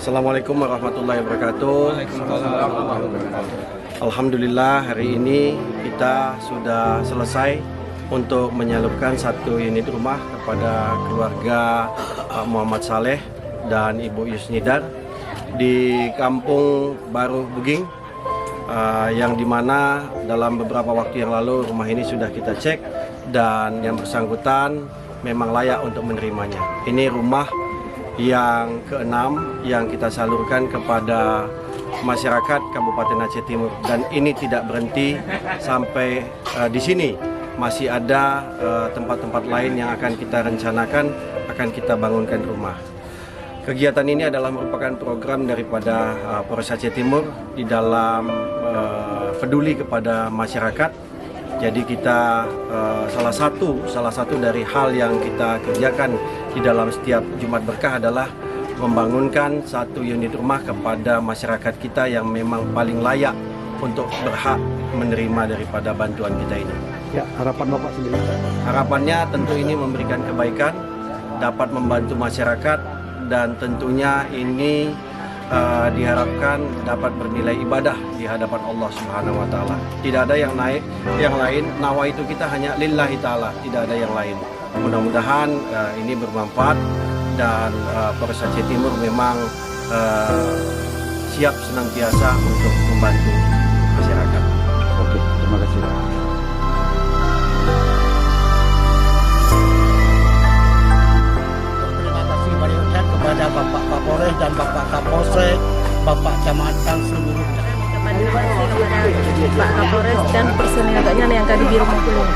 Assalamualaikum warahmatullahi wabarakatuh. Alhamdulillah hari ini kita sudah selesai untuk menyalurkan satu unit rumah kepada keluarga Pak Muhammad Saleh dan Ibu Yusnidar di Kampung Baru Buging, yang dimana dalam beberapa waktu yang lalu rumah ini sudah kita cek dan yang bersangkutan memang layak untuk menerimanya. Ini rumah yang ke-6 yang kita salurkan kepada masyarakat Kabupaten Aceh Timur, dan ini tidak berhenti sampai di sini. Masih ada tempat-tempat lain yang akan kita rencanakan, akan kita bangunkan rumah. Kegiatan ini adalah merupakan program daripada Polres Aceh Timur di dalam peduli kepada masyarakat. Jadi kita salah satu dari hal yang kita kerjakan di dalam setiap Jumat Berkah adalah membangunkan satu unit rumah kepada masyarakat kita yang memang paling layak untuk berhak menerima daripada bantuan kita ini. Ya, harapan Bapak sendiri? Harapannya tentu ini memberikan kebaikan, dapat membantu masyarakat, dan tentunya ini diharapkan dapat bernilai ibadah di hadapan Allah Subhanahu wa Ta'ala. Tidak ada yang lain. Nawa itu kita hanya lillahi ta'ala, tidak ada yang lain. Mudah-mudahan ini bermanfaat dan Polres Aceh Timur memang siap senantiasa untuk membantu masyarakat. Oke, terima kasih. Terima kasih banyak kepada Bapak Kapolres dan Bapak Kapolsek, Bapak Camat dan seluruhnya. Terima kasih kepada Pak Kapolres dan personil yang ada di Biro Mangkulung.